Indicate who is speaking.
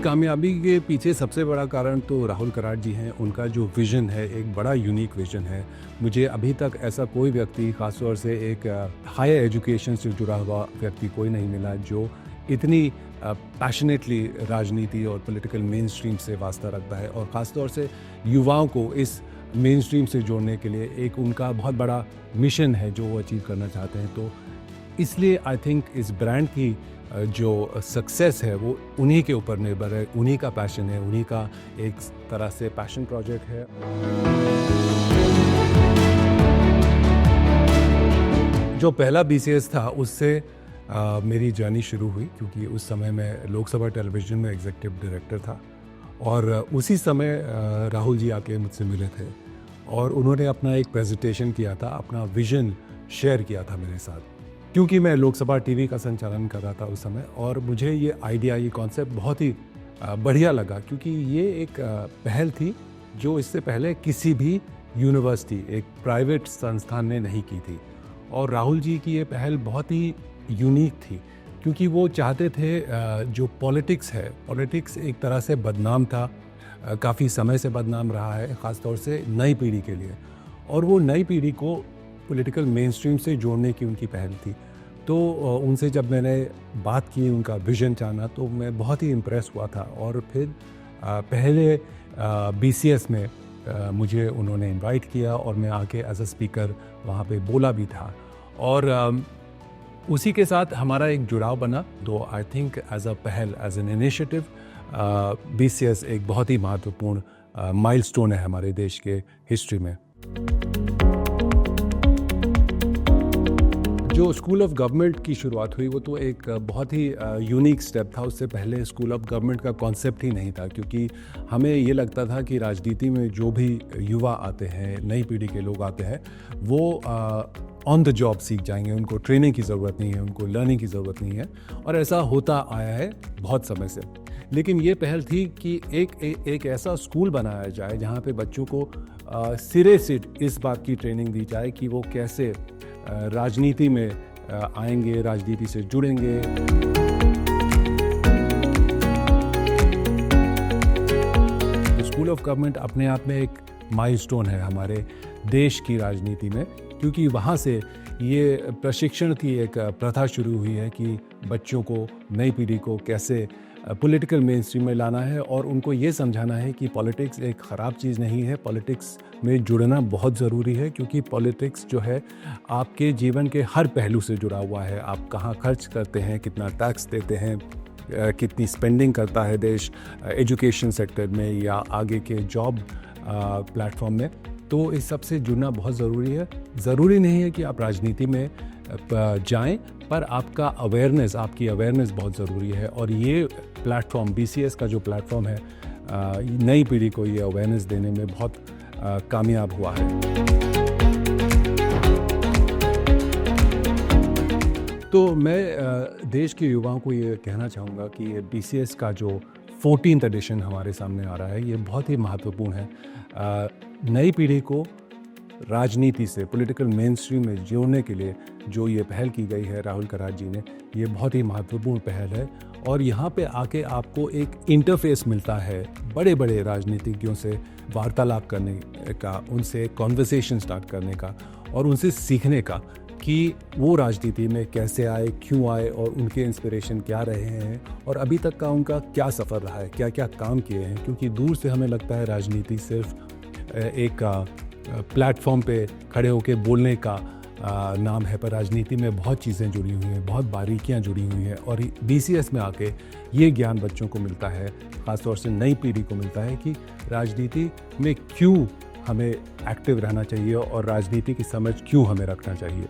Speaker 1: कामयाबी के पीछे सबसे बड़ा कारण तो राहुल कराड़ जी हैं। उनका जो विज़न है, एक बड़ा यूनिक विज़न है। मुझे अभी तक ऐसा कोई व्यक्ति, ख़ासतौर से एक हायर एजुकेशन से जुड़ा हुआ व्यक्ति कोई नहीं मिला जो इतनी पैशनेटली राजनीति और पॉलिटिकल मेन स्ट्रीम से वास्ता रखता है, और ख़ासतौर से युवाओं को इस मेन स्ट्रीम से जोड़ने के लिए एक उनका बहुत बड़ा मिशन है जो वो अचीव करना चाहते हैं। तो इसलिए आई थिंक इस ब्रांड की जो सक्सेस है वो उन्हीं के ऊपर निर्भर है, उन्हीं का पैशन है, उन्हीं का एक तरह से पैशन प्रोजेक्ट है। जो पहला BCS था उससे मेरी जर्नी शुरू हुई, क्योंकि उस समय मैं लोकसभा टेलीविज़न में एग्जीक्यूटिव डायरेक्टर था, और उसी समय राहुल जी आके मुझसे मिले थे और उन्होंने अपना एक प्रेजेंटेशन किया था, अपना विज़न शेयर किया था मेरे साथ। क्योंकि मैं लोकसभा टीवी का संचालन कर रहा था उस समय, और मुझे ये आइडिया, ये कॉन्सेप्ट बहुत ही बढ़िया लगा, क्योंकि ये एक पहल थी जो इससे पहले किसी भी यूनिवर्सिटी, एक प्राइवेट संस्थान ने नहीं की थी। और राहुल जी की ये पहल बहुत ही यूनिक थी, क्योंकि वो चाहते थे जो पॉलिटिक्स है, पॉलिटिक्स एक तरह से बदनाम था, काफ़ी समय से बदनाम रहा है, ख़ासतौर से नई पीढ़ी के लिए, और वो नई पीढ़ी को पॉलिटिकल मेन स्ट्रीम से जोड़ने की उनकी पहल थी। तो उनसे जब मैंने बात की, उनका विज़न जाना, तो मैं बहुत ही इम्प्रेस हुआ था। और फिर पहले BCS में मुझे उन्होंने इनवाइट किया और मैं आके एज अ स्पीकर वहाँ पे बोला भी था, और उसी के साथ हमारा एक जुड़ाव बना। तो आई थिंक एज अ पहल, एज एन इनिशिएटिव, BCS एक बहुत ही महत्वपूर्ण माइलस्टोन है हमारे देश के हिस्ट्री में। जो स्कूल ऑफ गवर्नमेंट की शुरुआत हुई वो तो एक बहुत ही यूनिक स्टेप था। उससे पहले स्कूल ऑफ गवर्नमेंट का कॉन्सेप्ट ही नहीं था, क्योंकि हमें ये लगता था कि राजनीति में जो भी युवा आते हैं, नई पीढ़ी के लोग आते हैं, वो ऑन द जॉब सीख जाएंगे, उनको ट्रेनिंग की ज़रूरत नहीं है, उनको लर्निंग की ज़रूरत नहीं है, और ऐसा होता आया है बहुत समय से। लेकिन ये पहल थी कि एक ऐसा स्कूल बनाया जाए जहाँ पे बच्चों को सिरे से इस बात की ट्रेनिंग दी जाए कि वो कैसे राजनीति में आएंगे, राजनीति से जुड़ेंगे। स्कूल ऑफ गवर्नमेंट अपने आप में एक माइलस्टोन है हमारे देश की राजनीति में, क्योंकि वहाँ से ये प्रशिक्षण की एक प्रथा शुरू हुई है कि बच्चों को, नई पीढ़ी को कैसे पॉलिटिकल मेन स्ट्रीम में लाना है, और उनको ये समझाना है कि पॉलिटिक्स एक ख़राब चीज़ नहीं है, पॉलिटिक्स में जुड़ना बहुत ज़रूरी है, क्योंकि पॉलिटिक्स जो है आपके जीवन के हर पहलू से जुड़ा हुआ है। आप कहाँ खर्च करते हैं, कितना टैक्स देते हैं, कितनी स्पेंडिंग करता है देश एजुकेशन सेक्टर में या आगे के जॉब प्लेटफॉर्म में। तो इस सब से जुड़ना बहुत ज़रूरी है। ज़रूरी नहीं है कि आप राजनीति में जाएं, पर आपकी अवेयरनेस बहुत ज़रूरी है, और ये प्लेटफॉर्म, BCS का जो प्लेटफॉर्म है, नई पीढ़ी को ये अवेयरनेस देने में बहुत कामयाब हुआ है। तो मैं देश के युवाओं को ये कहना चाहूँगा कि ये BCS का जो 14th एडिशन हमारे सामने आ रहा है, ये बहुत ही महत्वपूर्ण है। नई पीढ़ी को राजनीति से, पॉलिटिकल मेन स्ट्रीम में जोड़ने के लिए जो ये पहल की गई है राहुल कराड़ जी ने, ये बहुत ही महत्वपूर्ण पहल है। और यहाँ पे आके आपको एक इंटरफेस मिलता है बड़े बड़े राजनीतिज्ञों से वार्तालाप करने का, उनसे कॉन्वर्सेशन स्टार्ट करने का, और उनसे सीखने का कि वो राजनीति में कैसे आए, क्यों आए, और उनके इंस्पिरेशन क्या रहे हैं, और अभी तक का उनका क्या सफ़र रहा है, क्या क्या काम किए हैं। क्योंकि दूर से हमें लगता है राजनीति सिर्फ एक प्लेटफॉर्म पे खड़े होकर बोलने का नाम है, पर राजनीति में बहुत चीज़ें जुड़ी हुई हैं, बहुत बारीकियां जुड़ी हुई हैं, और BCS में आके ये ज्ञान बच्चों को मिलता है, ख़ासतौर से नई पीढ़ी को मिलता है कि राजनीति में क्यों हमें एक्टिव रहना चाहिए और राजनीति की समझ क्यों हमें रखना चाहिए।